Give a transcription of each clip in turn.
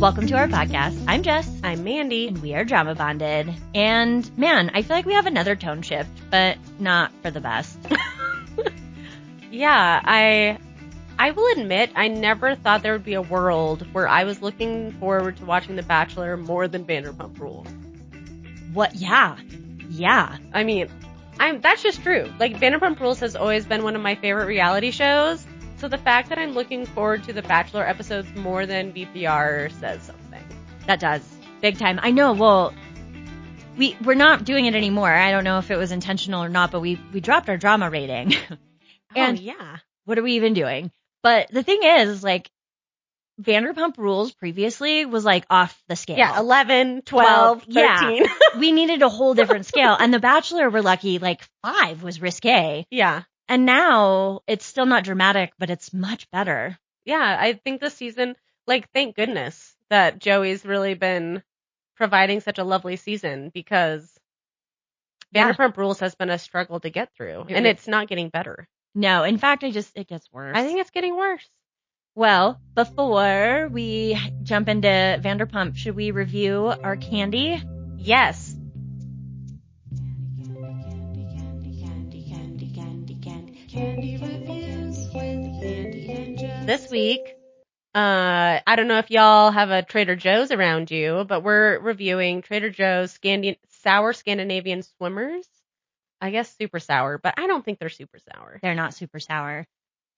Welcome to our podcast. I'm Jess. I'm Mandy. And we are drama bonded. And man, I feel like we have another tone shift, but not for the best. Yeah, I will admit I never thought there would be a world where I was looking forward to watching The Bachelor more than Vanderpump Rules. What? Yeah. I mean, that's just true. Like, Vanderpump Rules has always been one of my favorite reality shows. So the fact that I'm looking forward to The Bachelor episodes more than VPR says something. That does. Big time. I know. Well, we're not doing it anymore. I don't know if it was intentional or not, but we dropped our drama rating. And yeah. What are we even doing? But the thing is, like, Vanderpump Rules previously was like off the scale. Yeah, 11, 12, 13. Yeah. We needed a whole different scale. And The Bachelor, we're lucky, like 5 was risque. Yeah. And now it's still not dramatic, but it's much better. Yeah, I think this season, like, thank goodness that Joey's really been providing such a lovely season, because Vanderpump Rules has been a struggle to get through, and it's not getting better. No, in fact, it gets worse. I think it's getting worse. Well, before we jump into Vanderpump, should we review our candy? Yes. Candy reviews with Mandy and Jess. This week, I don't know if y'all have a Trader Joe's around you, but we're reviewing Trader Joe's sour Scandinavian swimmers. I guess super sour, but I don't think they're super sour. They're not super sour.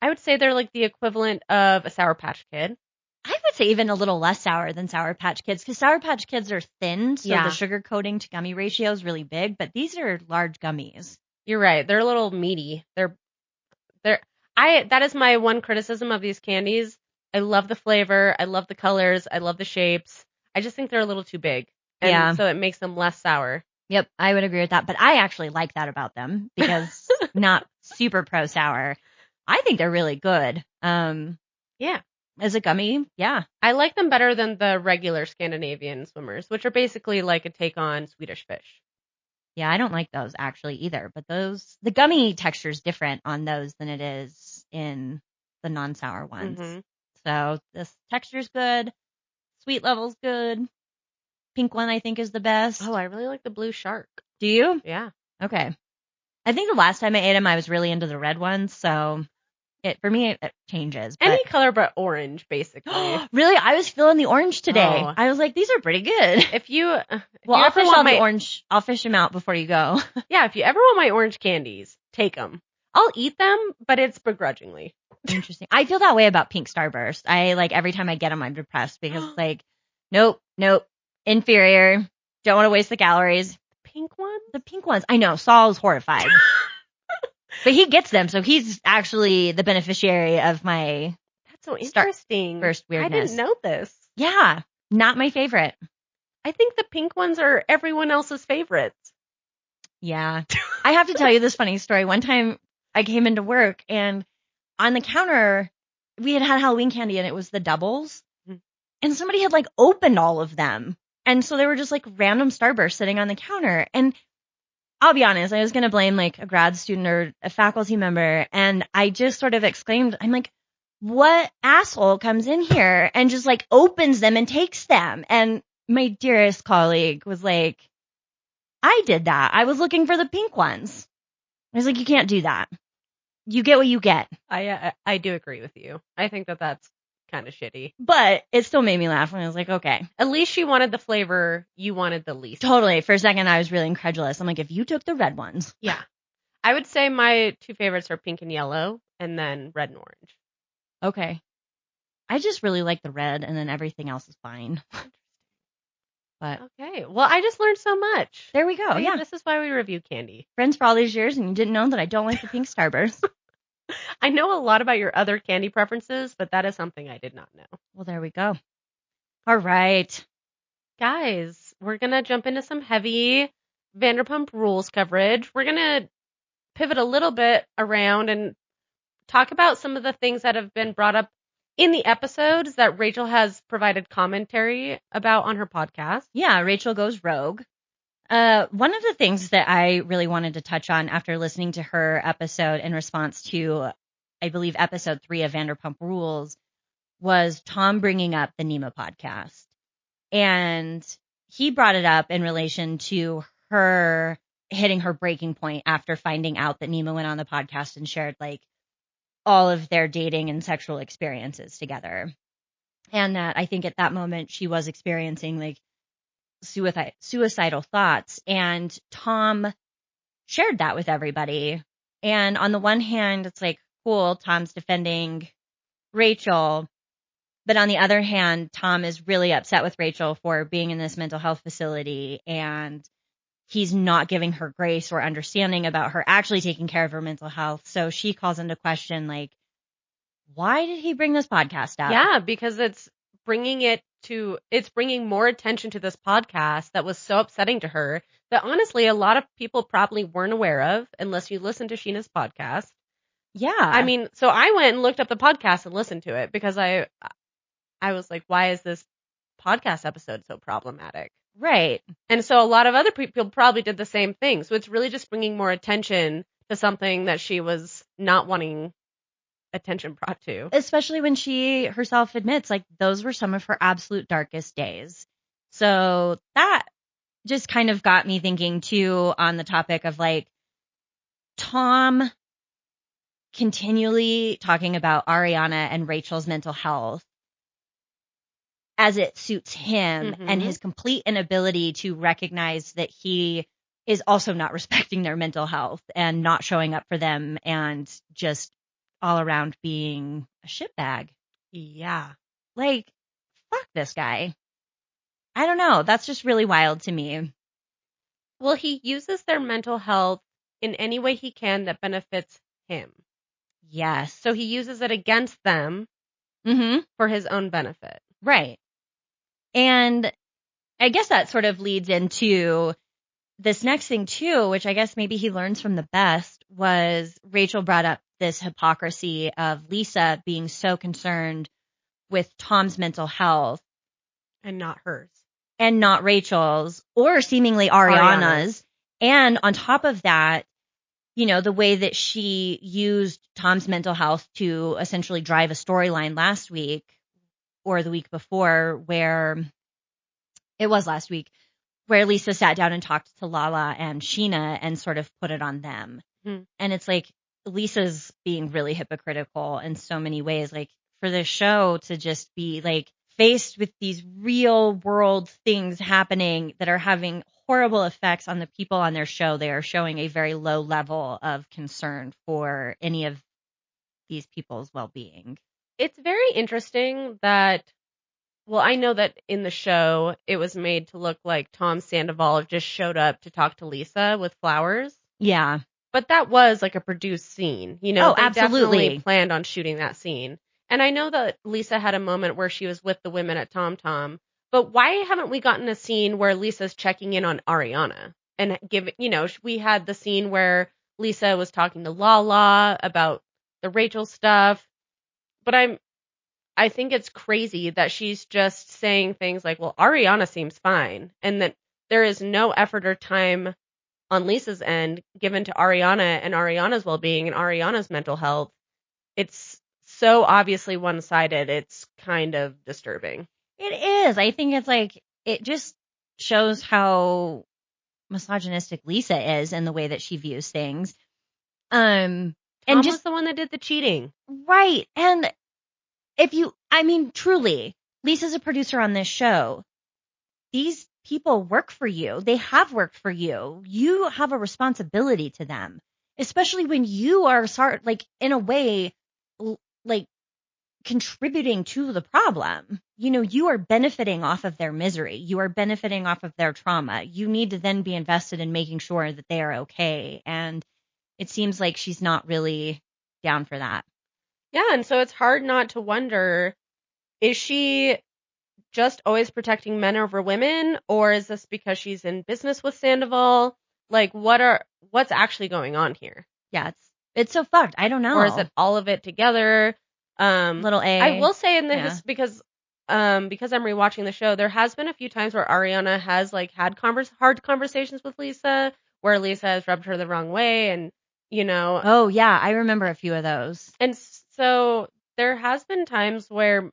I would say they're like the equivalent of a Sour Patch Kid. I would say even a little less sour than Sour Patch Kids, because Sour Patch Kids are thin, so the sugar coating to gummy ratio is really big, but these are large gummies. You're right. They're a little meaty. That is my one criticism of these candies. I love the flavor. I love the colors. I love the shapes. I just think they're a little too big. And so it makes them less sour. Yep, I would agree with that. But I actually like that about them, because not super pro sour. I think they're really good. Yeah. As a gummy, yeah. I like them better than the regular Scandinavian swimmers, which are basically like a take on Swedish Fish. Yeah, I don't like those actually either. But the gummy texture is different on those than it is in the non-sour ones. Mm-hmm. So this texture's good. Sweet level's good. Pink one I think is the best. Oh, I really like the blue shark. Do you? Yeah. Okay. I think the last time I ate them, I was really into the red ones. So for me, it changes. Any color but orange, basically. Really? I was feeling the orange today. Oh. I was like, these are pretty good. I'll fish out the orange. I'll fish them out before you go. Yeah, if you ever want my orange candies, take them. I'll eat them, but it's begrudgingly. Interesting. I feel that way about pink Starburst. Every time I get them, I'm depressed because nope, inferior. Don't want to waste the calories. Pink ones? The pink ones. I know. Saul's horrified. But he gets them, so he's actually the beneficiary of my That's so interesting. Starburst weirdness. I didn't know this. Yeah, not my favorite. I think the pink ones are everyone else's favorites. Yeah. I have to tell you this funny story. One time I came into work, and on the counter, we had Halloween candy, and it was the doubles. Mm-hmm. And somebody had opened all of them. And so they were just random Starburst sitting on the counter. And I'll be honest, I was going to blame a grad student or a faculty member. And I just sort of exclaimed, I'm like, what asshole comes in here and just opens them and takes them? And my dearest colleague was like, I did that. I was looking for the pink ones. I was like, you can't do that. You get what you get. I do agree with you. I think that that's kind of shitty. But it still made me laugh when I was like, okay. At least she wanted the flavor. You wanted the least. Totally. For a second, I was really incredulous. I'm like, if you took the red ones. Yeah. I would say my 2 favorites are pink and yellow, and then red and orange. Okay. I just really like the red, and then everything else is fine. But okay. Well, I just learned so much. There we go. See, yeah. This is why we review candy. Friends for all these years, and you didn't know that I don't like the pink Starburst. I know a lot about your other candy preferences, but that is something I did not know. Well, there we go. All right. Guys, we're going to jump into some heavy Vanderpump Rules coverage. We're going to pivot a little bit around and talk about some of the things that have been brought up in the episodes that Rachel has provided commentary about on her podcast. Yeah, Rachel Goes Rogue. One of the things that I really wanted to touch on after listening to her episode in response to, I believe, episode 3 of Vanderpump Rules was Tom bringing up the Nema podcast. And he brought it up in relation to her hitting her breaking point after finding out that Nima went on the podcast and shared like all of their dating and sexual experiences together. And that I think at that moment she was experiencing like suicidal thoughts. And Tom shared that with everybody. And on the one hand, it's like, cool, Tom's defending Rachel. But on the other hand, Tom is really upset with Rachel for being in this mental health facility, and he's not giving her grace or understanding about her actually taking care of her mental health. So she calls into question, like, why did he bring this podcast up? Yeah, because it's bringing more attention to this podcast that was so upsetting to her that honestly a lot of people probably weren't aware of unless you listen to Sheena's podcast. Yeah. I mean, so I went and looked up the podcast and listened to it because I was like, why is this podcast episode so problematic? Right. And so a lot of other people probably did the same thing. So it's really just bringing more attention to something that she was not wanting attention brought to. Especially when she herself admits, like, those were some of her absolute darkest days. So that just kind of got me thinking, too, on the topic of, like, Tom continually talking about Ariana and Rachel's mental health as it suits him, and his complete inability to recognize that he is also not respecting their mental health and not showing up for them and just all around being a shitbag. Yeah. Like, fuck this guy. I don't know. That's just really wild to me. Well, he uses their mental health in any way he can that benefits him. Yes. So he uses it against them for his own benefit. Right. And I guess that sort of leads into this next thing, too, which I guess maybe he learns from the best, was Rachel brought up this hypocrisy of Lisa being so concerned with Tom's mental health. And not hers. And not Rachel's, or seemingly Ariana's. And on top of that, you know, the way that she used Tom's mental health to essentially drive a storyline last week or the week before, where it was last week, where Lisa sat down and talked to Lala and Sheena and sort of put it on them. And it's like Lisa's being really hypocritical in so many ways, like for this show to just be like faced with these real world things happening that are having horrible effects on the people on their show. They are showing a very low level of concern for any of these people's well-being. It's very interesting that, well, I know that in the show it was made to look like Tom Sandoval just showed up to talk to Lisa with flowers. Yeah. But that was like a produced scene. You know, they absolutely definitely planned on shooting that scene. And I know that Lisa had a moment where she was with the women at Tom Tom, but why haven't we gotten a scene where Lisa's checking in on Ariana and we had the scene where Lisa was talking to Lala about the Rachel stuff, but I think it's crazy that she's just saying things like, well, Ariana seems fine, and that there is no effort or time on Lisa's end given to Ariana and Ariana's well-being and Ariana's mental health. It's so obviously one-sided. It's kind of disturbing. It is. I think it's like, it just shows how misogynistic Lisa is in the way that she views things. Tom was the one that did the cheating. Right. And truly, Lisa's a producer on this show. These people work for you. They have worked for you. You have a responsibility to them, especially when you are in a way, like contributing to the problem. You know, you are benefiting off of their misery. You are benefiting off of their trauma. You need to then be invested in making sure that they are okay. And it seems like she's not really down for that. Yeah, and so it's hard not to wonder, is she just always protecting men over women, or is this because she's in business with Sandoval? Like, what's actually going on here? Yeah, it's so fucked. I don't know. Or is it all of it together? Little A. I will say because I'm rewatching the show, there has been a few times where Ariana has like had hard conversations with Lisa, where Lisa has rubbed her the wrong way, and Oh yeah, I remember a few of those. And so there has been times where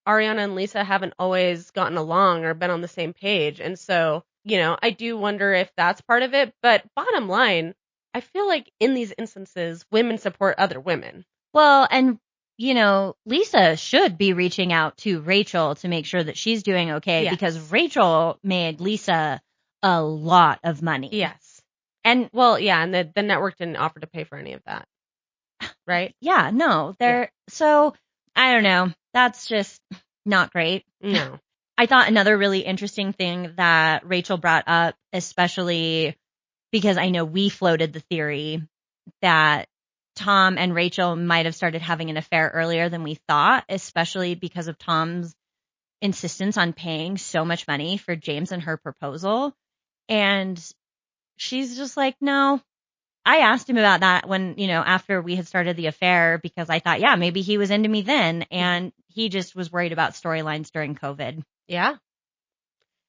Ariana and Lisa haven't always gotten along or been on the same page. And so, I do wonder if that's part of it. But bottom line, I feel like in these instances, women support other women. Well, and, Lisa should be reaching out to Rachel to make sure that she's doing okay Yes. because Rachel made Lisa a lot of money. Yes. And well, yeah, and the network didn't offer to pay for any of that. Right? Yeah, no. So I don't know. That's just not great. No. I thought another really interesting thing that Rachel brought up, especially because I know we floated the theory that Tom and Rachel might have started having an affair earlier than we thought, especially because of Tom's insistence on paying so much money for James and her proposal. And she's just like, no. I asked him about that when, after we had started the affair, because I thought, yeah, maybe he was into me then. And he just was worried about storylines during COVID. Yeah.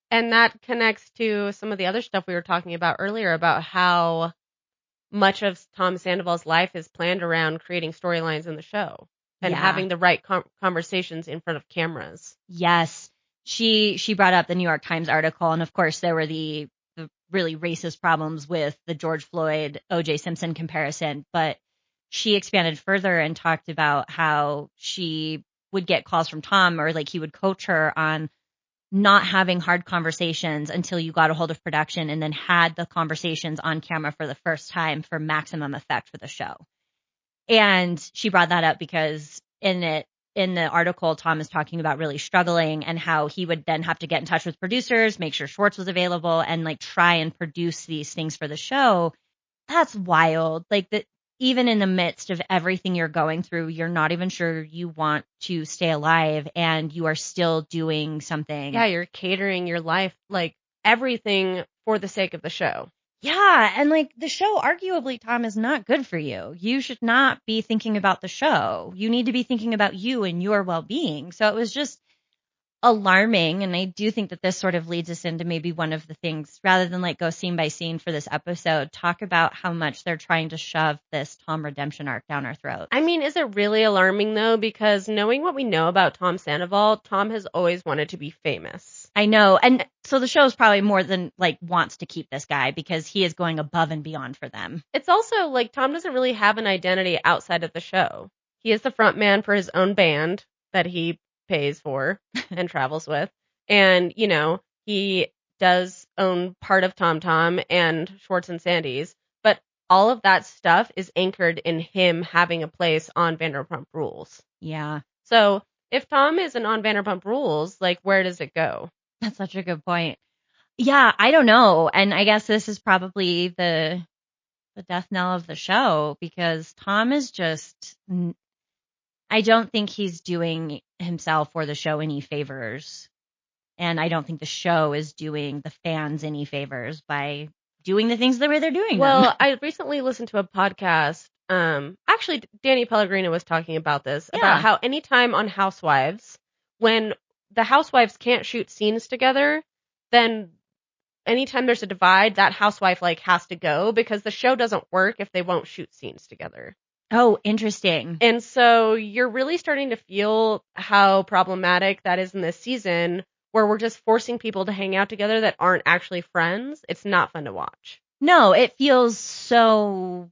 And that connects to some of the other stuff we were talking about earlier about how much of Tom Sandoval's life is planned around creating storylines in the show and having the right conversations in front of cameras. Yes. She brought up the New York Times article. And of course, there were the really racist problems with the George Floyd O.J. Simpson comparison. But she expanded further and talked about how she would get calls from Tom or like he would coach her on not having hard conversations until you got a hold of production and then had the conversations on camera for the first time for maximum effect for the show. And she brought that up because in the article, Tom is talking about really struggling and how he would then have to get in touch with producers, make sure Schwartz was available and like try and produce these things for the show. That's wild. Like that. Even in the midst of everything you're going through, you're not even sure you want to stay alive and you are still doing something. Yeah, you're catering your life, like everything for the sake of the show. Yeah, and like the show, arguably, Tom, is not good for you. You should not be thinking about the show. You need to be thinking about you and your well-being. So it was just alarming, and I do think that this sort of leads us into maybe one of the things, rather than like go scene by scene for this episode, talk about how much they're trying to shove this Tom redemption arc down our throats. I mean, is it really alarming though? Because knowing what we know about Tom Sandoval, Tom has always wanted to be famous. I know, and so the show's probably more than like wants to keep this guy because he is going above and beyond for them. It's also like Tom doesn't really have an identity outside of the show. He is the front man for his own band that he pays for and travels with. And, he does own part of Tom Tom and Schwartz and Sandy's, but all of that stuff is anchored in him having a place on Vanderpump Rules. Yeah. So if Tom isn't on Vanderpump Rules, like where does it go? That's such a good point. Yeah, I don't know. And I guess this is probably the death knell of the show because Tom is just, I don't think he's doing himself or the show any favors. And I don't think the show is doing the fans any favors by doing the things the way they're doing them. Well, I recently listened to a podcast. Actually, Danny Pellegrino was talking about this, about how anytime on Housewives, when the housewives can't shoot scenes together, then anytime there's a divide, that housewife has to go because the show doesn't work if they won't shoot scenes together. Oh, interesting. And so you're really starting to feel how problematic that is in this season, where we're just forcing people to hang out together that aren't actually friends. It's not fun to watch. No, it feels so,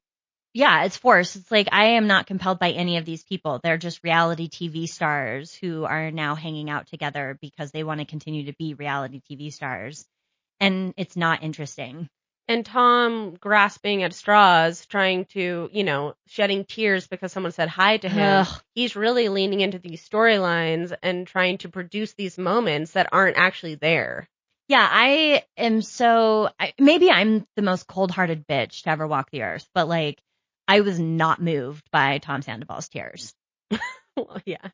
it's forced. It's like I am not compelled by any of these people. They're just reality TV stars who are now hanging out together because they want to continue to be reality TV stars. And it's not interesting. And Tom grasping at straws, trying to, shedding tears because someone said hi to him. Ugh. He's really leaning into these storylines and trying to produce these moments that aren't actually there. Yeah, I am maybe I'm the most cold-hearted bitch to ever walk the earth, but I was not moved by Tom Sandoval's tears. Well, yeah.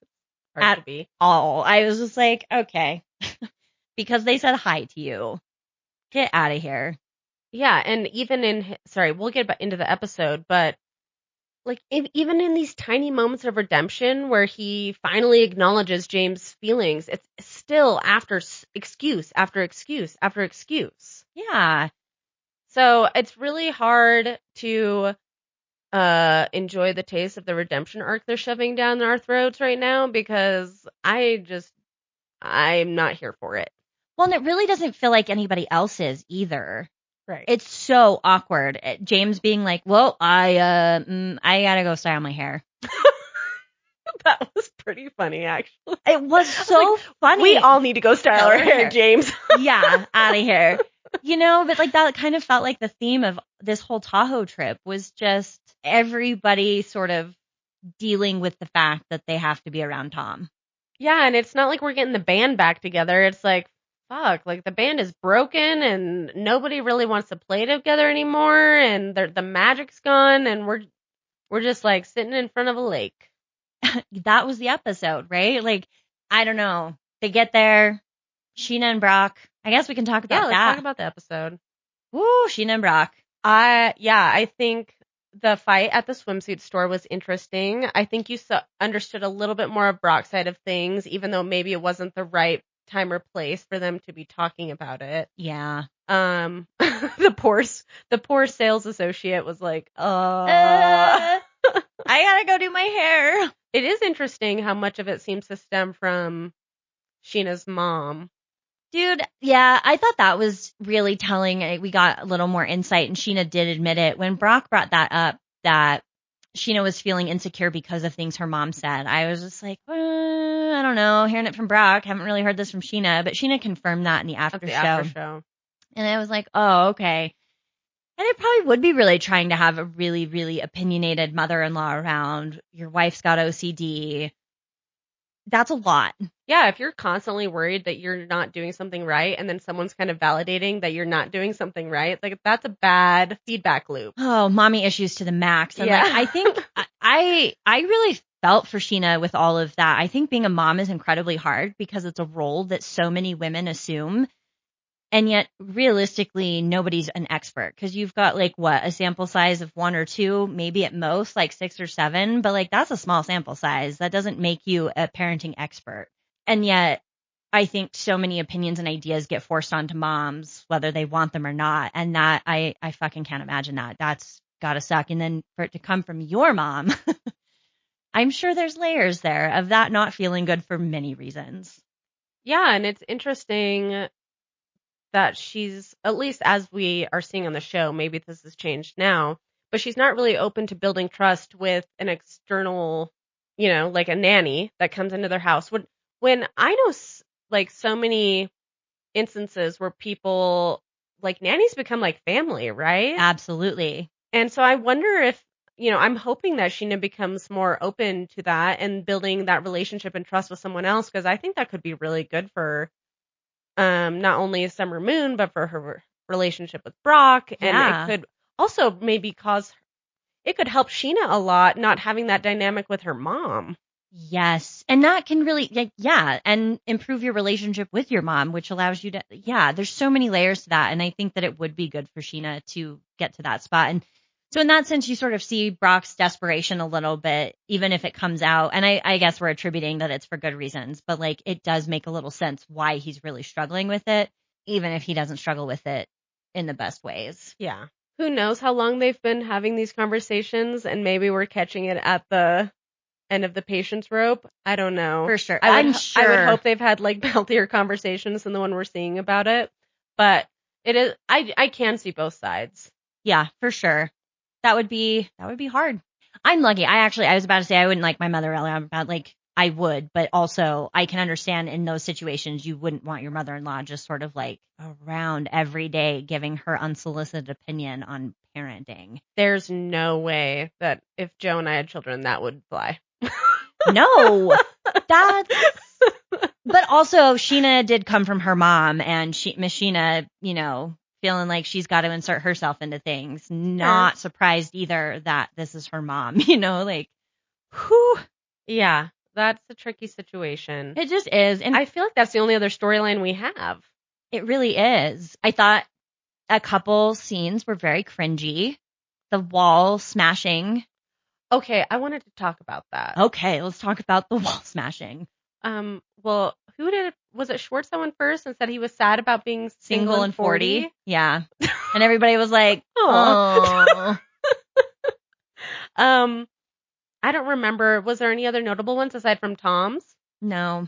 Hard to be. All. I was just like, okay. Because they said hi to you. Get out of here. Yeah, and even we'll get into the episode, but even in these tiny moments of redemption where he finally acknowledges James' feelings, it's still after excuse after excuse after excuse. Yeah. So it's really hard to enjoy the taste of the redemption arc they're shoving down our throats right now because I just I'm not here for it. Well, and it really doesn't feel like anybody else is either. Right. It's so awkward. James being like, well, I gotta go style my hair. That was pretty funny, actually. It was so funny. We all need to go style our hair, James. Yeah, out of here. But like that kind of felt like the theme of this whole Tahoe trip was just everybody sort of dealing with the fact that they have to be around Tom. Yeah, and it's not like we're getting the band back together. It's like, fuck, like the band is broken and nobody really wants to play together anymore, and the magic's gone, and we're just like sitting in front of a lake. That was the episode, right? Like, I don't know. They get there, Sheena and Brock. I guess we can talk about that. Yeah, let's talk about the episode. Woo, Sheena and Brock. I think the fight at the swimsuit store was interesting. I think you understood a little bit more of Brock's side of things, even though maybe it wasn't the right time or place for them to be talking about it. Yeah. The poor sales associate was like, I gotta go do my hair. It is interesting how much of it seems to stem from Sheena's mom. Dude, yeah, I thought that was really telling. We got a little more insight, and Sheena did admit it. When Brock brought that up, that Sheena was feeling insecure because of things her mom said, I was just like, I don't know, hearing it from Brock. Haven't really heard this from Sheena, but Sheena confirmed that in the after show. And I was like, oh, okay. And it probably would be really trying to have a really, really opinionated mother-in-law around. Your wife's got OCD. That's a lot. Yeah, if you're constantly worried that you're not doing something right, and then someone's kind of validating that you're not doing something right, like that's a bad feedback loop. Oh, mommy issues to the max. And yeah. Like, I think I really felt for Sheena with all of that. I think being a mom is incredibly hard because it's a role that so many women assume. And yet, realistically, nobody's an expert because you've got like a sample size of 1 or 2, maybe at most like 6 or 7. But like that's a small sample size. That doesn't make you a parenting expert. And yet, I think so many opinions and ideas get forced onto moms, whether they want them or not. And that I fucking can't imagine that. That's gotta suck. And then for it to come from your mom, I'm sure there's layers there of that not feeling good for many reasons. Yeah, and it's interesting that she's, at least as we are seeing on the show, maybe this has changed now, but she's not really open to building trust with an external, like a nanny that comes into their house. When I know like so many instances where people, like nannies become like family, right? Absolutely. And so I wonder if, I'm hoping that Sheena becomes more open to that and building that relationship and trust with someone else, because I think that could be really good for not only Summer Moon, but for her relationship with Brock. And it could also maybe it could help Sheena a lot not having that dynamic with her mom. Yes. And that can really, and improve your relationship with your mom, which allows you to, there's so many layers to that. And I think that it would be good for Sheena to get to that spot. And so in that sense, you sort of see Brock's desperation a little bit, even if it comes out. And I guess we're attributing that it's for good reasons, but like it does make a little sense why he's really struggling with it, even if he doesn't struggle with it in the best ways. Yeah. Who knows how long they've been having these conversations, and maybe we're catching it at the end of the patience rope. I don't know. For sure. I'm sure. I would hope they've had like healthier conversations than the one we're seeing about it. But it is, I can see both sides. Yeah, for sure. That would be hard. I'm lucky. I was about to say I wouldn't like my mother-in-law, but like I would, but also I can understand in those situations you wouldn't want your mother-in-law just sort of like around every day giving her unsolicited opinion on parenting. There's no way that if Joe and I had children that would fly. No, but also Sheena did come from her mom, and Miss Sheena, feeling like she's got to insert herself into things. Not surprised either that this is her mom, like, whew. Yeah, that's a tricky situation. It just is. And I feel like that's the only other storyline we have. It really is. I thought a couple scenes were very cringy. The wall smashing. Okay, I wanted to talk about that. Okay, let's talk about the wall smashing. Well, was it Schwartz that went first and said he was sad about being single and 40? Yeah. And everybody was like, oh. I don't remember. Was there any other notable ones aside from Tom's? No.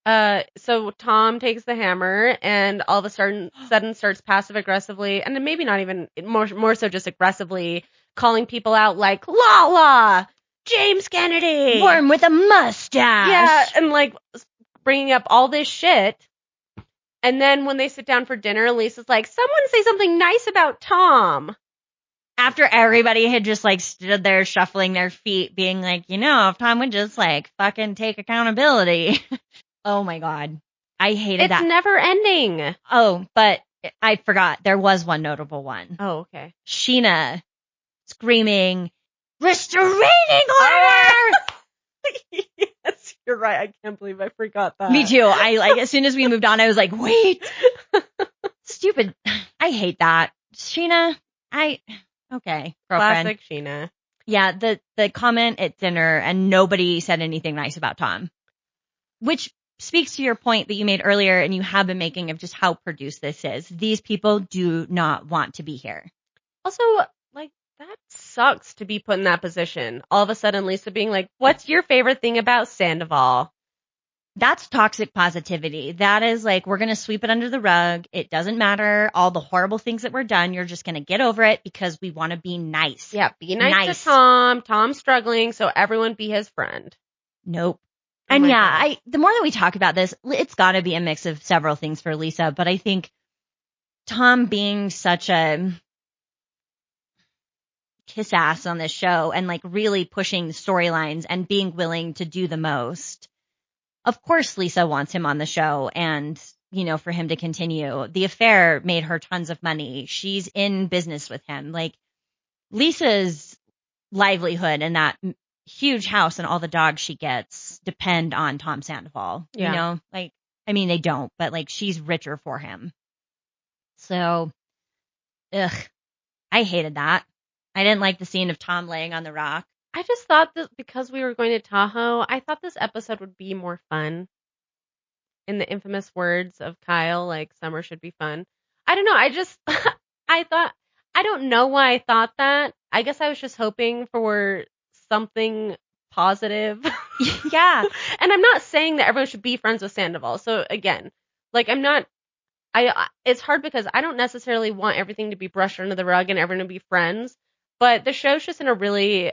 So Tom takes the hammer and all of a sudden starts passive aggressively, and then maybe not even more so just aggressively calling people out like Lala, James Kennedy, Worm with a mustache. yeah, and like bringing up all this shit. And then when they sit down for dinner, Lisa's like, someone say something nice about Tom. After everybody had just like stood there shuffling their feet, being like, if Tom would just like fucking take accountability. Oh my God. I hated that. It's never ending. Oh, but I forgot. There was one notable one. Oh, okay. Sheena screaming, restraining order! Yes, you're right. I can't believe I forgot that. Me too. As soon as we moved on, I was like, wait. Stupid. I hate that. Sheena, okay, girlfriend. Classic Sheena. Yeah, the comment at dinner and nobody said anything nice about Tom, which speaks to your point that you made earlier and you have been making of just how produced this is. These people do not want to be here. Also, like, that sucks to be put in that position. All of a sudden, Lisa being like, what's your favorite thing about Sandoval? That's toxic positivity. That is like, we're going to sweep it under the rug. It doesn't matter. All the horrible things that were done, you're just going to get over it because we want to be nice. Yeah, be nice to Tom. Tom's struggling, so everyone be his friend. Nope. Oh And my God. the more that we talk about this, it's got to be a mix of several things for Lisa. But I think Tom being such a kiss ass on this show and like really pushing the storylines and being willing to do the most. Of course, Lisa wants him on the show and, for him to continue. The affair made her tons of money. She's in business with him. Like, Lisa's livelihood and that huge house and all the dogs she gets depend on Tom Sandoval. Yeah. They don't, but like she's richer for him. So, I hated that. I didn't like the scene of Tom laying on the rock. I just thought that because we were going to Tahoe, I thought this episode would be more fun. In the infamous words of Kyle, like, summer should be fun. I don't know. I don't know why I thought that. I guess I was just hoping for something positive. Yeah. And I'm not saying that everyone should be friends with Sandoval. So again, like, it's hard because I don't necessarily want everything to be brushed under the rug and everyone to be friends. But the show's just in a really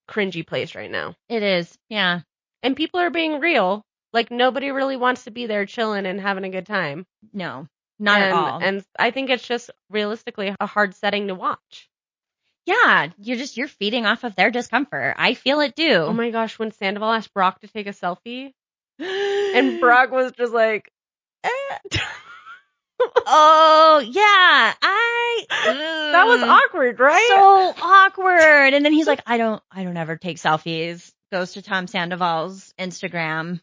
cringy place right now. It is. Yeah. And people are being real. Like, nobody really wants to be there chilling and having a good time. No, not at all. And I think it's just realistically a hard setting to watch. Yeah, you're feeding off of their discomfort. I feel it too. Oh my gosh, when Sandoval asked Brock to take a selfie, and Brock was just like, oh yeah, that was awkward, right? So awkward. And then he's like, I don't ever take selfies. Goes to Tom Sandoval's Instagram.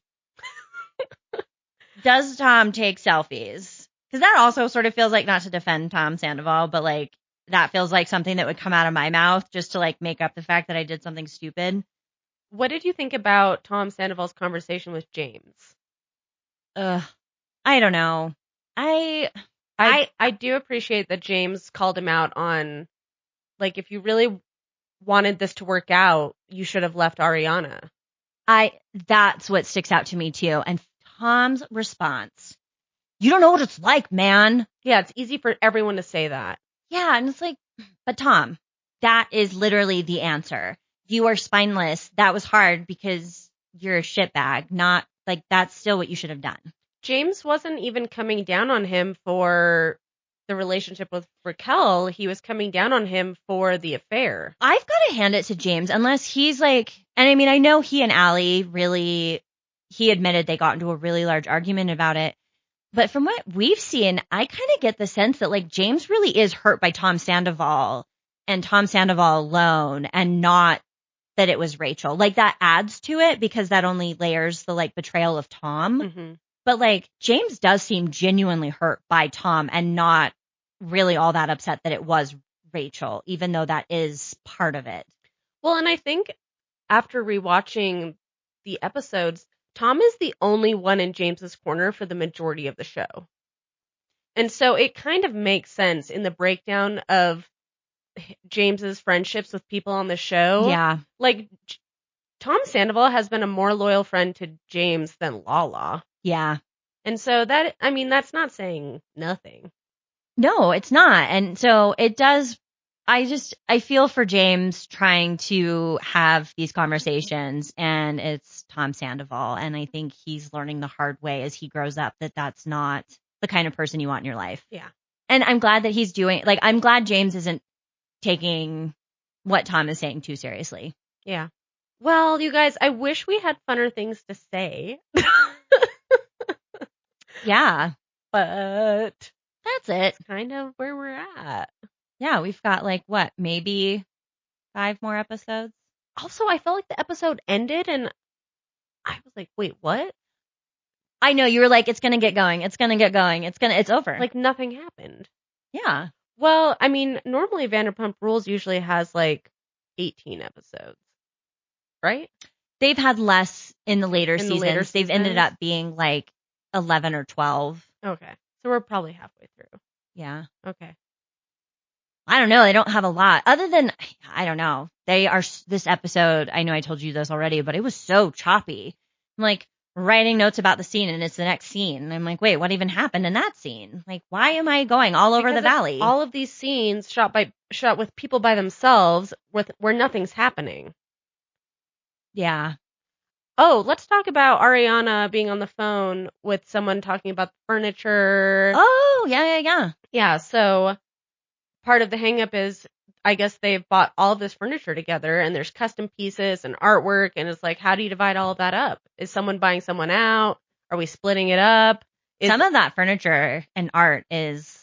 Does Tom take selfies? Because that also sort of feels like, not to defend Tom Sandoval, but like that feels like something that would come out of my mouth just to like make up the fact that I did something stupid. What did you think about Tom Sandoval's conversation with James? I don't know. I do appreciate that James called him out on, like, if you really wanted this to work out, you should have left Ariana. That's what sticks out to me too. And Tom's response, you don't know what it's like, man. Yeah, it's easy for everyone to say that. Yeah, and it's like, but Tom, that is literally the answer. You are spineless. That was hard because you're a shitbag. Not like, that's still what you should have done. James wasn't even coming down on him for the relationship with Raquel. He was coming down on him for the affair. I've got to hand it to James, unless he's like, and I mean, I know he and Allie really, he admitted they got into a really large argument about it. But from what we've seen, I kind of get the sense that like James really is hurt by Tom Sandoval and Tom Sandoval alone, and not that it was Rachel. Like, that adds to it because that only layers the like betrayal of Tom. Mm-hmm. But like James does seem genuinely hurt by Tom and not really all that upset that it was Rachel, even though that is part of it. Well, and I think after rewatching the episodes, Tom is the only one in James's corner for the majority of the show. And so it kind of makes sense in the breakdown of James's friendships with people on the show. Yeah. Like, Tom Sandoval has been a more loyal friend to James than Lala. Yeah. And so that's not saying nothing. No, it's not. And so it does. I feel for James trying to have these conversations, and it's Tom Sandoval. And I think he's learning the hard way as he grows up that that's not the kind of person you want in your life. Yeah. And I'm glad that he's I'm glad James isn't taking what Tom is saying too seriously. Yeah. Well, you guys, I wish we had funner things to say. Yeah. But that's it. Kind of where we're at. Yeah, we've got maybe 5 more episodes. Also, I felt like the episode ended and I was like, wait, what? I know, you were like, it's going to get going. It's going to get going. It's over. Like nothing happened. Yeah. Well, I mean, normally Vanderpump Rules usually has 18 episodes. Right? They've had less in the later seasons. They've ended up being 11 or 12. Okay. So we're probably halfway through. Yeah. Okay. I don't know. They don't have a lot other than, I don't know. This episode, I know I told you this already, but it was so choppy. I'm writing notes about the scene and it's the next scene. And I'm like, wait, what even happened in that scene? Why am I going all over the valley? All of these scenes shot with people by themselves where nothing's happening. Yeah. Oh, let's talk about Ariana being on the phone with someone talking about the furniture. Oh, yeah. Yeah, so part of the hang up is, I guess they've bought all of this furniture together and there's custom pieces and artwork and it's how do you divide all of that up? Is someone buying someone out? Are we splitting it up? Some of that furniture and art is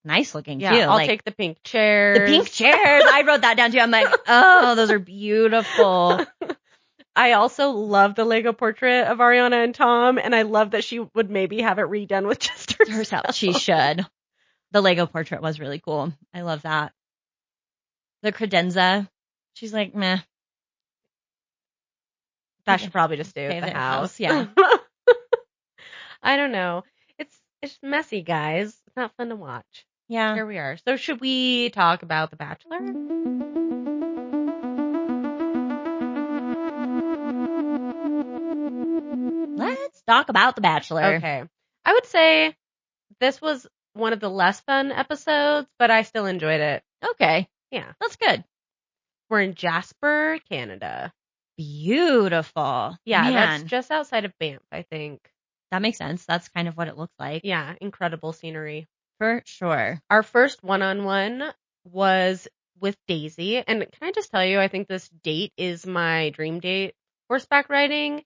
nice looking too. I'll take the pink chairs. The pink chairs. I wrote that down too. I'm like, oh, those are beautiful. I also love the Lego portrait of Ariana and Tom, and I love that she would maybe have it redone with just herself. She should. The Lego portrait was really cool. I love that. The credenza. She's like, meh. That should probably just stay at the house. Yeah. I don't know. It's messy, guys. It's not fun to watch. Yeah. Here we are. So should we talk about The Bachelor? Let's talk about The Bachelor. Okay. I would say this was one of the less fun episodes, but I still enjoyed it. Okay. Yeah. That's good. We're in Jasper, Canada. Beautiful. Yeah, Man. that's just outside of Banff, I think. That makes sense. That's kind of what it looks like. Yeah, incredible scenery. For sure. Our first one-on-one was with Daisy. And can I just tell you, I think this date is my dream date. Horseback riding,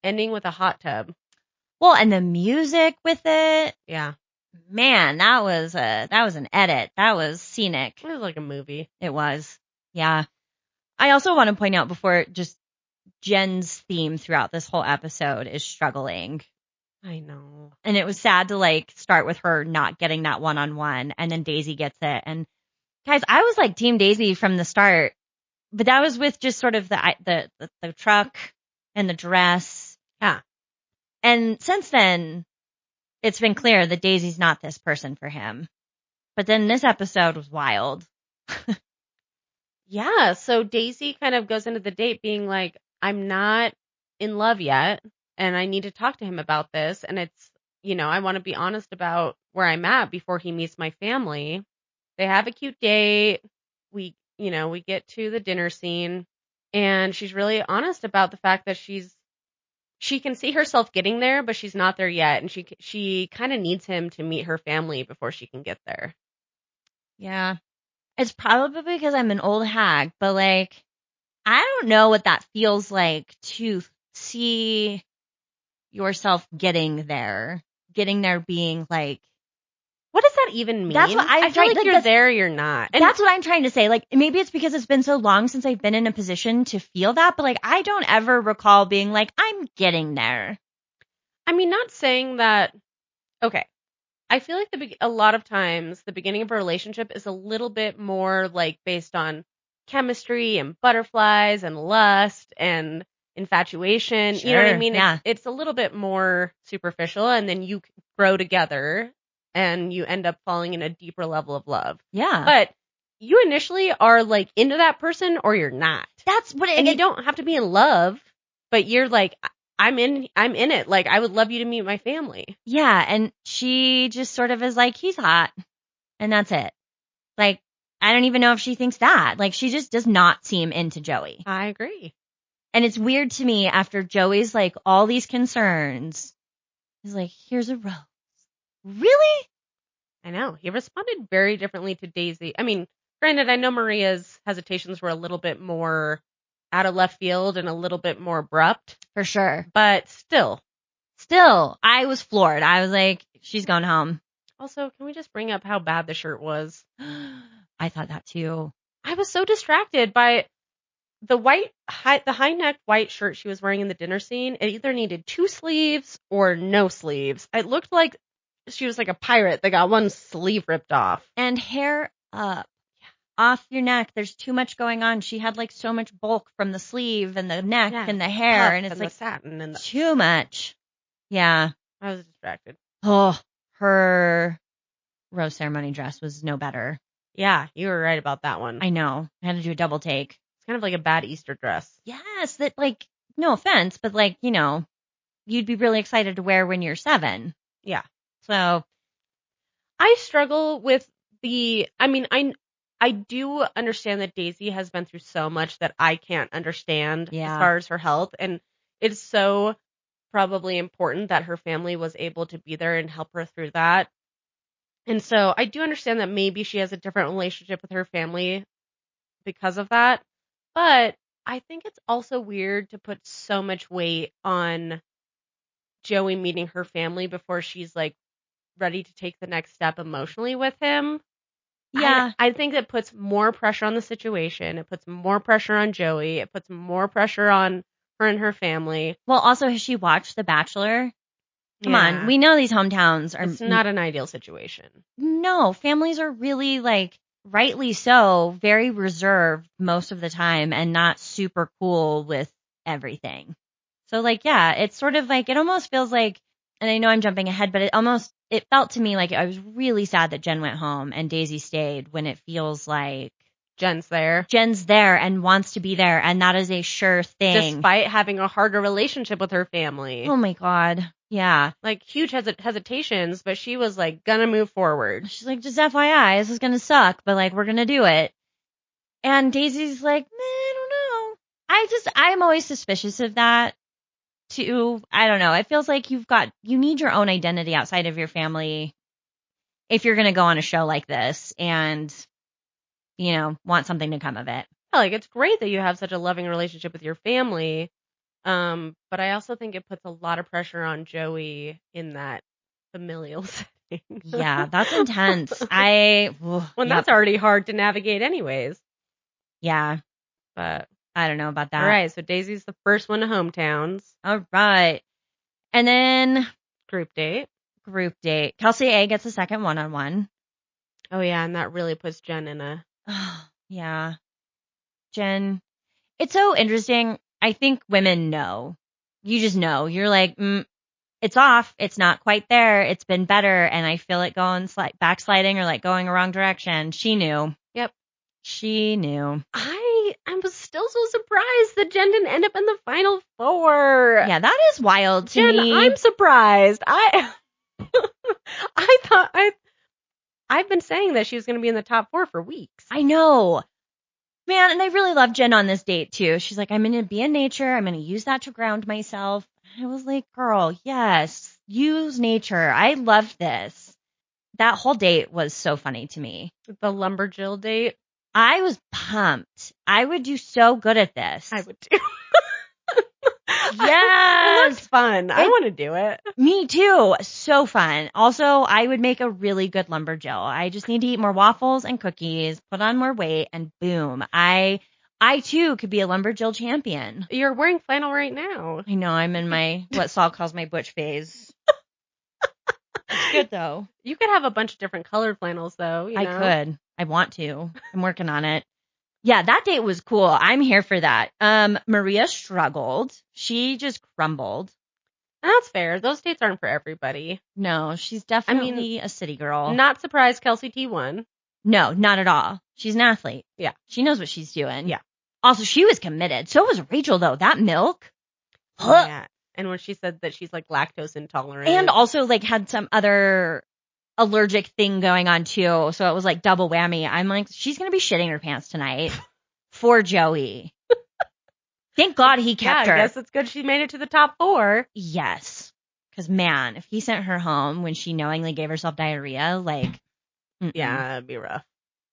ending with a hot tub. Well, and the music with it. Yeah. Man, that was an edit. That was scenic. It was like a movie. It was. Yeah. I also want to point out before, just Jen's theme throughout this whole episode is struggling. I know. And it was sad to start with her not getting that one-on-one and then Daisy gets it. And guys, I was Team Daisy from the start, but that was with just sort of the truck and the dress. Yeah. And since then, it's been clear that Daisy's not this person for him. But then this episode was wild. Yeah. So Daisy kind of goes into the date being like, I'm not in love yet. And I need to talk to him about this. And it's, I want to be honest about where I'm at before he meets my family. They have a cute date. We get to the dinner scene and she's really honest about the fact that she can see herself getting there, but she's not there yet. And she kind of needs him to meet her family before she can get there. Yeah. It's probably because I'm an old hag, but I don't know what that feels like to see yourself getting there being what does that even mean? That's what I feel like you're there, you're not. And that's what I'm trying to say. Maybe it's because it's been so long since I've been in a position to feel that, but I don't ever recall being I'm getting there. I mean, not saying that. Okay. I feel like a lot of times the beginning of a relationship is a little bit more based on chemistry and butterflies and lust and infatuation. Sure, you know what I mean? Yeah. It's a little bit more superficial and then you grow together and you end up falling in a deeper level of love. Yeah. But you initially are into that person or you're not. That's what and you don't have to be in love, but you're I'm in it. Like, I would love you to meet my family. Yeah, and she just sort of is like, he's hot, and that's it. Like, I don't even know if she thinks that. Like, she just does not seem into Joey. I agree. And it's weird to me after Joey's like all these concerns. He's like, here's a rose. Really? I know. He responded very differently to Daisy. I mean, granted, I know Maria's hesitations were a little bit more out of left field and a little bit more abrupt. For sure. But still, I was floored. I was like, she's going home. Also, can we just bring up how bad the shirt was? I thought that too. I was so distracted by the high neck white shirt she was wearing in the dinner scene. It either needed 2 sleeves or no sleeves. It looked like she was like a pirate that got one sleeve ripped off. And hair up. Off your neck. There's too much going on. She had like so much bulk from the sleeve and the neck and the hair. And it's like the satin and too much. Yeah. I was distracted. Oh, her rose ceremony dress was no better. Yeah, you were right about that one. I know. I had to do a double take. It's kind of like a bad Easter dress. Yes, that like, no offense, but like, you know, you'd be really excited to wear when you're 7. Yeah. So I struggle with I do understand that Daisy has been through so much that I can't understand as far as her health. And it's so probably important that her family was able to be there and help her through that. And so I do understand that maybe she has a different relationship with her family because of that. But I think it's also weird to put so much weight on Joey meeting her family before she's like ready to take the next step emotionally with him. yeah, I think it puts more pressure on the situation. It puts more pressure on Joey. It puts more pressure on her and her family. well, also has she watched The Bachelor? Come on, we know these hometowns are It's not an ideal situation. No, families are really like rightly so, very reserved most of the time and not super cool with everything. So like, yeah, it's sort of like, it almost feels like, and I know I'm jumping ahead, but it felt to me like I was really sad that Jen went home and Daisy stayed when it feels like Jen's there and wants to be there. And that is a sure thing. Despite having a harder relationship with her family. Oh my God. Yeah. Like huge hesitations, but she was like gonna move forward. She's like, just FYI, this is going to suck, but like, we're going to do it. And Daisy's like, I don't know. I'm always suspicious of that too. I don't know. It feels like you need your own identity outside of your family if you're going to go on a show like this and, you know, want something to come of it. Like, it's great that you have such a loving relationship with your family. But I also think it puts a lot of pressure on Joey in that familial setting. Yeah, that's intense. That's already hard to navigate anyways. Yeah. But I don't know about that. All right, so Daisy's the first one to hometowns. All right. And then Group date. Kelsey A gets a second one-on-one. Oh, yeah, and that really puts Jen in a... Yeah. Jen, it's so interesting. I think women know. You just know. You're like, it's off. It's not quite there. It's been better. And I feel it going backsliding or like going a wrong direction. She knew. Yep. She knew. I was still so surprised that Jen didn't end up in the final 4. Yeah, that is wild to Jen, me. I'm surprised. I thought I've been saying that she was going to be in the top 4 for weeks. I know. Man, and I really love Jen on this date too. She's like, I'm going to be in nature. I'm going to use that to ground myself. I was like, girl, yes, use nature. I loved this. That whole date was so funny to me. The Lumberjill date. I was pumped. I would do so good at this. I would too. Yes. It looks fun. I want to do it. Me too. So fun. Also, I would make a really good lumberjill. I just need to eat more waffles and cookies, put on more weight, and boom. I too could be a lumberjill champion. You're wearing flannel right now. I know. I'm in my, what Saul calls my butch phase. It's good though. You could have a bunch of different colored flannels though. You know? I could. I want to. I'm working on it. Yeah, that date was cool. I'm here for that. Maria struggled. She just crumbled. That's fair. Those dates aren't for everybody. No, she's definitely a city girl. Not surprised Kelsey T won. No, not at all. She's an athlete. Yeah. She knows what she's doing. Yeah. Also, she was committed. So was Rachel, though. That milk. Yeah. And when she said that she's like lactose intolerant. And also like had some other allergic thing going on too. So it was like double whammy. I'm like, she's going to be shitting her pants tonight for Joey. Thank God he kept her. I guess it's good she made it to the top 4. Yes. Because, man, if he sent her home when she knowingly gave herself diarrhea, like, yeah, it'd be rough.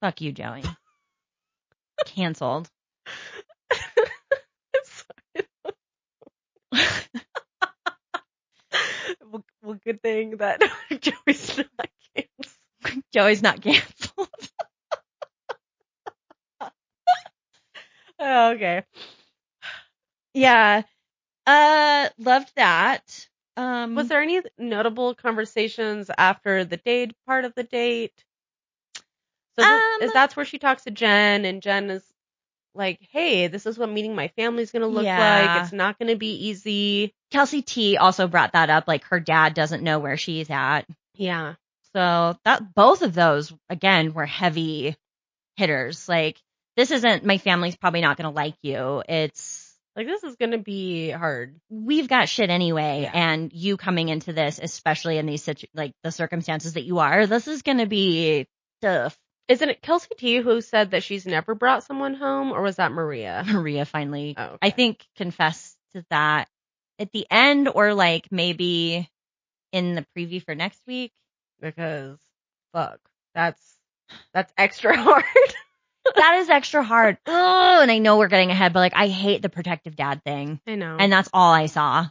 Fuck you, Joey. Canceled. Well, good thing that Joey's not canceled. Joey's not canceled. Oh, okay. Yeah. Loved that. Was there any notable conversations after the date part of the date? So that's where she talks to Jen, and Jen is like, hey, this is what meeting my family's going to look like. It's not going to be easy. Kelsey T also brought that up, like her dad doesn't know where she's at. Yeah. So that both of those, again, were heavy hitters. Like, this isn't, my family's probably not going to like you. It's like, this is going to be hard. We've got shit anyway. Yeah. And you coming into this, especially in these, like the circumstances that you are, this is going to be tough. Isn't it Kelsey T who said that she's never brought someone home, or was that Maria? Maria finally, okay. I think, confessed to that at the end, or like maybe in the preview for next week. Because, fuck, that's extra hard. That is extra hard. Oh, and I know we're getting ahead, but like, I hate the protective dad thing. I know. And that's all I saw.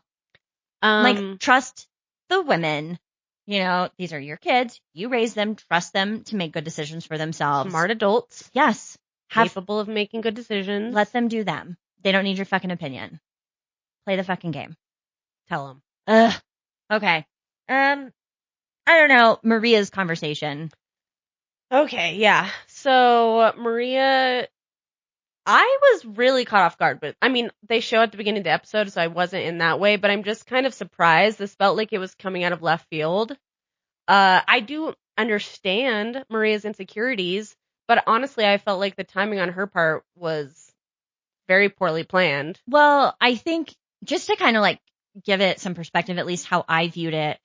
Like, trust the women. You know, these are your kids. You raise them. Trust them to make good decisions for themselves. Smart adults. Yes. Capable of making good decisions. Let them do them. They don't need your fucking opinion. Play the fucking game. Tell them. Ugh. Okay. I don't know. Maria's conversation. Okay, yeah. So, Maria, I was really caught off guard, but I mean, they show at the beginning of the episode, so I wasn't in that way, but I'm just kind of surprised. This felt like it was coming out of left field. I do understand Maria's insecurities, but honestly, I felt like the timing on her part was very poorly planned. Well, I think just to kind of like give it some perspective, at least how I viewed it,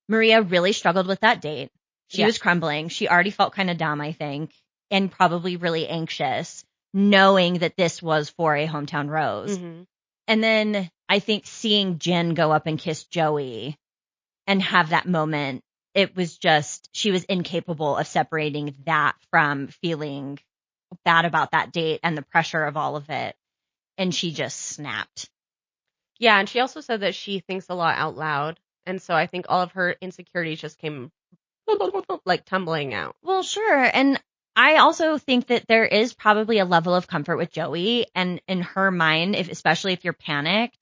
Maria really struggled with that date. She was crumbling. She already felt kind of dumb, I think, and probably really anxious, knowing that this was for a hometown rose. Mm-hmm. And then I think seeing Jen go up and kiss Joey and have that moment, it was just, she was incapable of separating that from feeling bad about that date and the pressure of all of it. And she just snapped. Yeah, and she also said that she thinks a lot out loud. And so I think all of her insecurities just came like tumbling out. Well, sure. And I also think that there is probably a level of comfort with Joey, and in her mind, especially if you're panicked,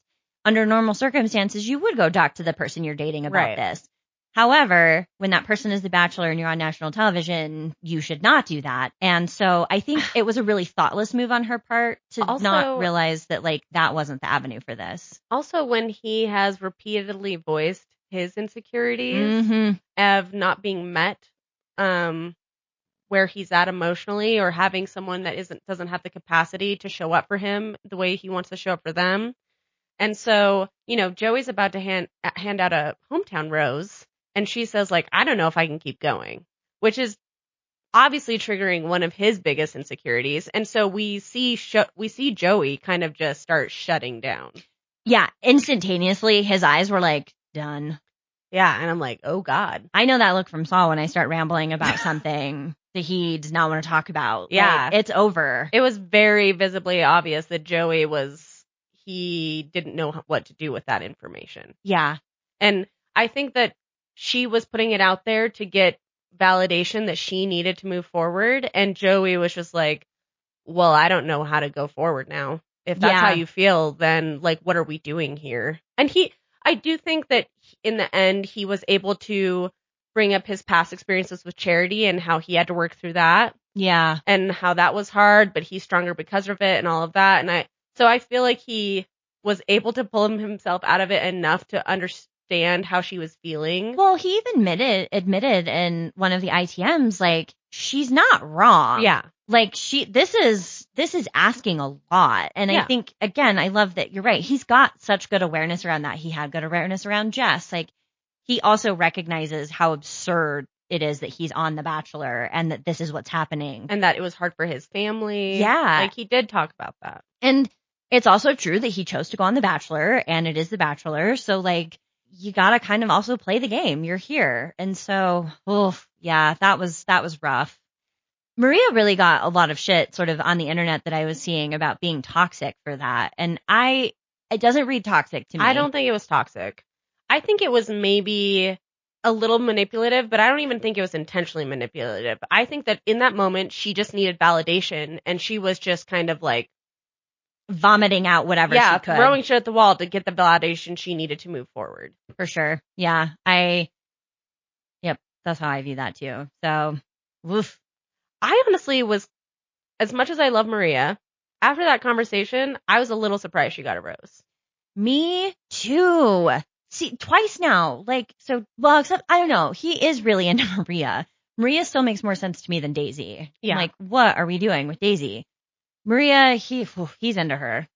under normal circumstances, you would go talk to the person you're dating about this. However, when that person is the Bachelor and you're on national television, you should not do that. And so I think it was a really thoughtless move on her part to also not realize that like that wasn't the avenue for this. Also, when he has repeatedly voiced his insecurities of not being met, where he's at emotionally, or having someone that doesn't have the capacity to show up for him the way he wants to show up for them. And so, you know, Joey's about to hand out a hometown rose, and she says like, I don't know if I can keep going, which is obviously triggering one of his biggest insecurities. And so we see Joey kind of just start shutting down. Yeah, instantaneously his eyes were like, done. Yeah, and I'm like, oh God. I know that look from Saul when I start rambling about something that he does not want to talk about. Yeah. Like, it's over. It was very visibly obvious that Joey he didn't know what to do with that information. Yeah. And I think that she was putting it out there to get validation that she needed to move forward. And Joey was just like, well, I don't know how to go forward now. If that's how you feel, then like, what are we doing here? And I do think that in the end, he was able to bring up his past experiences with Charity and how he had to work through that. Yeah. And how that was hard, but he's stronger because of it and all of that. And so I feel like he was able to pull himself out of it enough to understand how she was feeling. Well, he even admitted in one of the ITMs, like, she's not wrong. Yeah. Like this is asking a lot. And I think, again, I love that you're right. He's got such good awareness around that. He had good awareness around Jess. Like, he also recognizes how absurd it is that he's on The Bachelor and that this is what's happening. And that it was hard for his family. Yeah. Like, he did talk about that. And it's also true that he chose to go on The Bachelor, and it is The Bachelor. So, like, you gotta kind of also play the game. You're here. And so, that was rough. Maria really got a lot of shit sort of on the internet that I was seeing about being toxic for that. And it doesn't read toxic to me. I don't think it was toxic. I think it was maybe a little manipulative, but I don't even think it was intentionally manipulative. I think that in that moment, she just needed validation, and she was just kind of like vomiting out whatever she could. Throwing shit at the wall to get the validation she needed to move forward. For sure. Yeah. That's how I view that too. So, woof. I honestly was, as much as I love Maria, after that conversation, I was a little surprised she got a rose. Me too. See, twice now. Like, so, well, except, I don't know. He is really into Maria. Maria still makes more sense to me than Daisy. Yeah. I'm like, what are we doing with Daisy? Maria, he's into her.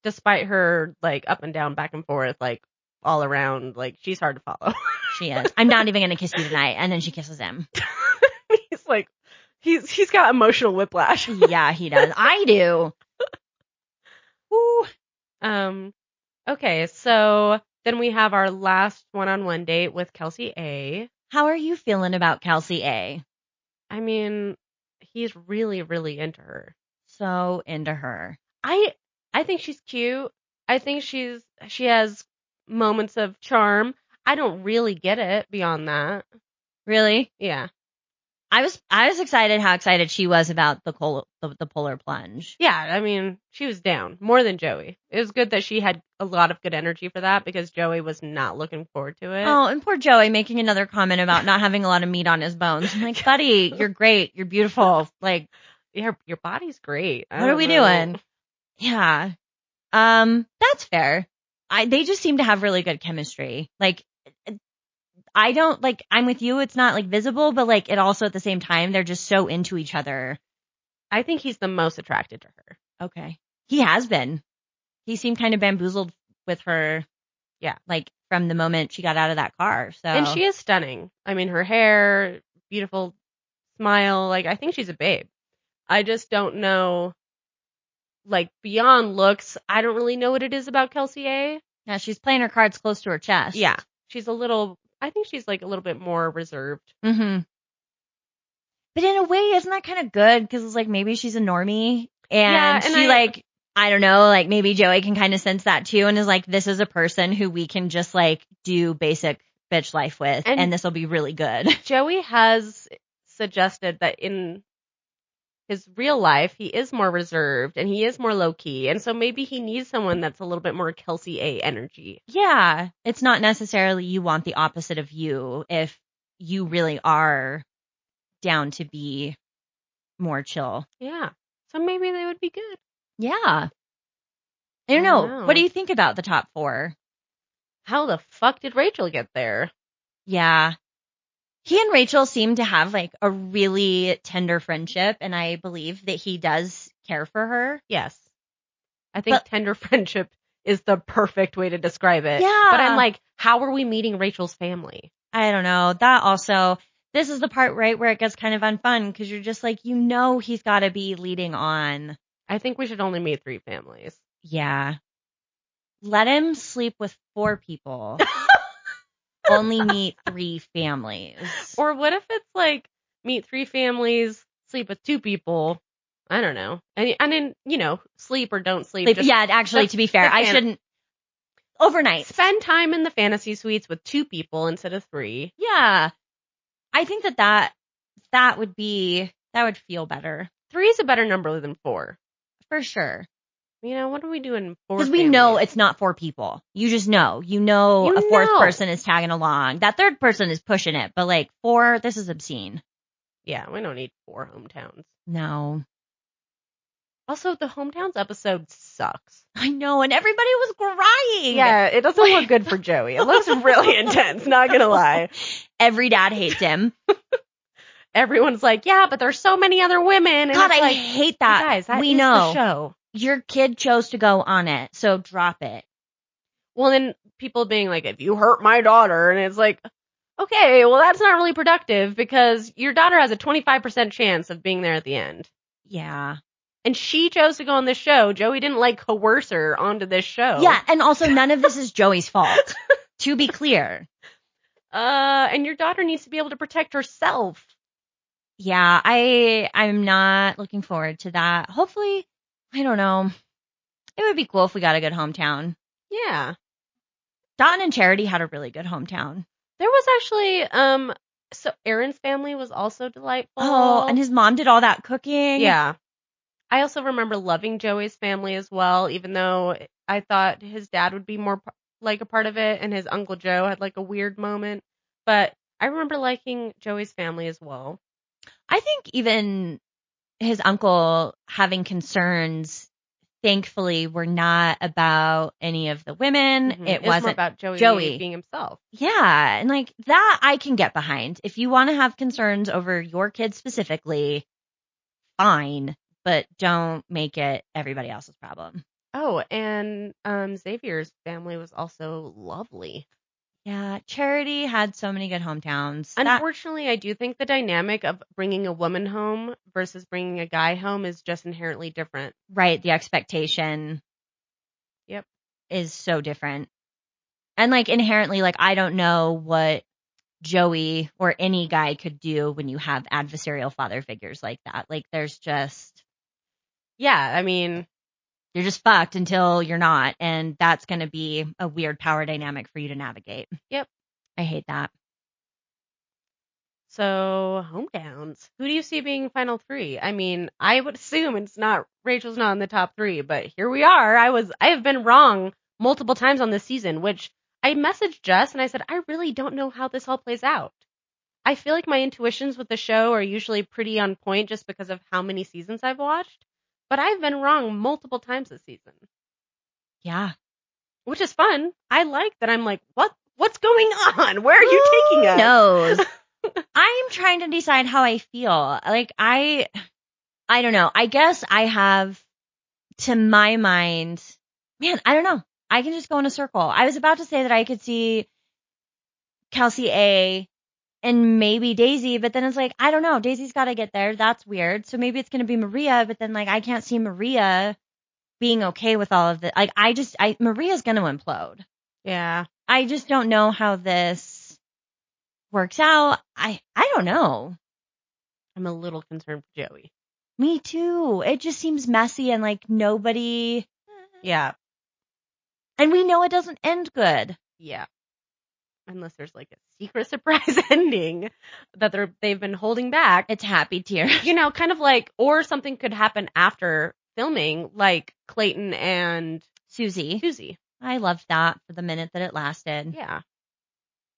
Despite her, like, up and down, back and forth, like, all around, like, she's hard to follow. She is. I'm not even going to kiss you tonight. And then she kisses him. He's like, he's got emotional whiplash. Yeah, he does. I do. Woo. Okay, so then we have our last one-on-one date with Kelsey A. How are you feeling about Kelsey A? I mean, he's really, really into her. So into her. I think she's cute. I think she has moments of charm. I don't really get it beyond that. Really? Yeah. I was excited how excited she was about the polar plunge. Yeah, I mean, she was down more than Joey. It was good that she had a lot of good energy for that because Joey was not looking forward to it. Oh, and poor Joey making another comment about not having a lot of meat on his bones. I'm like, buddy, you're great. You're beautiful. Like, your body's great. What are we doing? Yeah. That's fair. They just seem to have really good chemistry. Like, I'm with you. It's not like visible, but like it also at the same time, they're just so into each other. I think he's the most attracted to her. Okay. He has been. He seemed kind of bamboozled with her. Yeah. Like from the moment she got out of that car. So. And she is stunning. I mean, her hair, beautiful smile. Like, I think she's a babe. I just don't know, like, beyond looks, I don't really know what it is about Kelsey A. Yeah, she's playing her cards close to her chest. Yeah. I think she's like a little bit more reserved. Mm-hmm. But in a way, isn't that kind of good? Because it's like maybe she's a normie. And she I don't know, like maybe Joey can kind of sense that too and is like, this is a person who we can just like do basic bitch life with and this will be really good. Joey has suggested that in his real life, he is more reserved and he is more low key. And so maybe he needs someone that's a little bit more Kelsey A energy. Yeah. It's not necessarily you want the opposite of you if you really are down to be more chill. Yeah. So maybe they would be good. Yeah. I don't know. What do you think about the top 4? How the fuck did Rachel get there? Yeah. He and Rachel seem to have like a really tender friendship, and I believe that he does care for her. Yes. I think tender friendship is the perfect way to describe it. Yeah. But I'm like, how are we meeting Rachel's family? I don't know. That also, this is the part, right, where it gets kind of unfun because you're just like, he's got to be leading on. I think we should only meet 3 families. Yeah. Let him sleep with 4 people. Only meet 3 families. Or what if it's like meet 3 families, sleep with 2 people? I don't know. And then, sleep or don't sleep. Actually, to be fair, I shouldn't. Overnight. Spend time in the fantasy suites with 2 people instead of 3. Yeah. I think that would feel better. 3 is a better number than 4. For sure. What are we doing? Because we know it's not 4 people. You just know. A 4th person is tagging along. That 3rd person is pushing it. But like 4, this is obscene. Yeah, we don't need 4 hometowns. No. Also, the hometowns episode sucks. I know, and everybody was crying. Yeah, it doesn't look good for Joey. It looks really intense, not gonna lie. Every dad hates him. everyone's like, yeah, but there's so many other women. And God, it's I like, hate that. you guys, that we is know. the show. Your kid chose to go on it, so drop it. Well, then people being like, if you hurt my daughter, and it's like, okay, well, that's not really productive because your daughter has a 25% chance of being there at the end. Yeah. And she chose to go on this show. Joey didn't like coerce her onto this show. Yeah, and also none of this is Joey's fault, to be clear. And your daughter needs to be able to protect herself. Yeah, I'm not looking forward to that. Hopefully, I don't know. It would be cool if we got a good hometown. Yeah. Dotton and Charity had a really good hometown. There was actually, so Aaron's family was also delightful. Oh, and his mom did all that cooking. Yeah. I also remember loving Joey's family as well, even though I thought his dad would be more like a part of it, and his Uncle Joe had like a weird moment. But I remember liking Joey's family as well. I think even his uncle having concerns, thankfully, were not about any of the women. Mm-hmm. It wasn't more about Joey being himself. Yeah, and like that I can get behind. If you want to have concerns over your kid specifically, fine, but don't make it everybody else's problem. Oh, and Xavier's family was also lovely. Yeah, Charity had so many good hometowns. Unfortunately, I do think the dynamic of bringing a woman home versus bringing a guy home is just inherently different. Right, the expectation Yep. is so different. And like inherently, like I don't know what Joey or any guy could do when you have adversarial father figures like that. Like there's just... Yeah, I mean... You're just fucked until you're not, and that's going to be a weird power dynamic for you to navigate. Yep. I hate that. So, hometowns. Who do you see being final three? I mean, I would assume Rachel's not in the top three, but here we are. I have been wrong multiple times on this season, which I messaged Jess and I said, I really don't know how this all plays out. I feel like my intuitions with the show are usually pretty on point just because of how many seasons I've watched. But I've been wrong multiple times this season. Yeah. Which is fun. I like that I'm like, what's going on? Where are you taking us? Who knows? I'm trying to decide how I feel. Like, I don't know. I guess I have, to my mind, man, I don't know. I can just go in a circle. I was about to say that I could see Kelsey A and maybe Daisy, but then it's like, I don't know. Daisy's got to get there. That's weird. So maybe it's going to be Maria, but then like I can't see Maria being okay with all of it. Like Maria's going to implode. Yeah. I just don't know how this works out. I don't know. I'm a little concerned for Joey. Me too. It just seems messy and like nobody. Yeah. And we know it doesn't end good. Yeah. Unless there's like a secret surprise ending that they've been holding back. It's happy tears. You know, kind of like, or something could happen after filming, like Clayton and Susie. I loved that for the minute that it lasted. Yeah.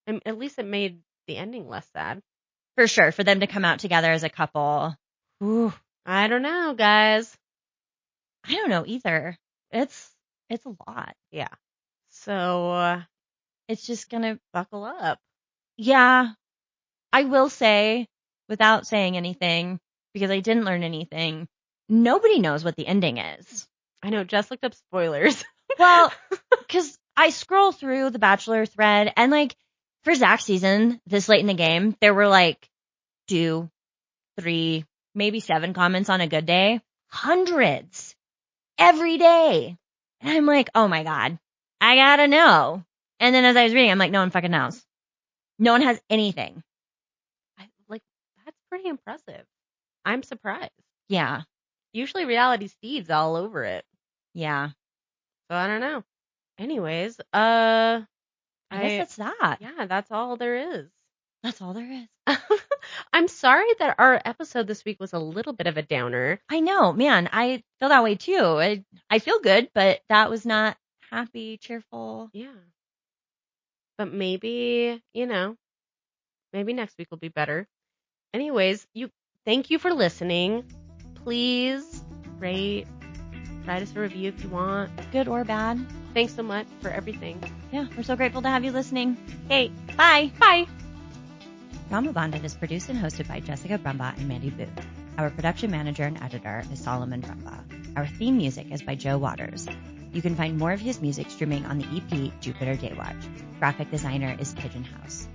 And at least it made the ending less sad. For sure. For them to come out together as a couple. Ooh. I don't know, guys. I don't know either. It's a lot. Yeah. So it's just gonna buckle up. Yeah. I will say, without saying anything, because I didn't learn anything, nobody knows what the ending is. I know, Jess looked up spoilers. Well, because I scroll through the Bachelor thread, and like, for Zach's season, this late in the game, there were like 2, 3, maybe 7 comments on a good day. Hundreds. Every day. And I'm like, oh my God, I gotta know. And then as I was reading, I'm like, no one fucking knows. No one has anything. That's pretty impressive. I'm surprised. Yeah. Usually reality Steve's all over it. Yeah. So I don't know. Anyways, I guess that's that. Yeah, that's all there is. That's all there is. I'm sorry that our episode this week was a little bit of a downer. I know, man. I feel that way too. I feel good, but that was not happy, cheerful. Yeah. But maybe, maybe next week will be better. Anyways, thank you for listening. Please rate, write us a review if you want. Good or bad. Thanks so much for everything. Yeah, we're so grateful to have you listening. Okay, bye. Bye. Drama Bonded is produced and hosted by Jessica Brumbaugh and Mandy Booth. Our production manager and editor is Solomon Brumbaugh. Our theme music is by Joe Waters. You can find more of his music streaming on the EP Jupiter Daywatch. Graphic designer is Pigeon House.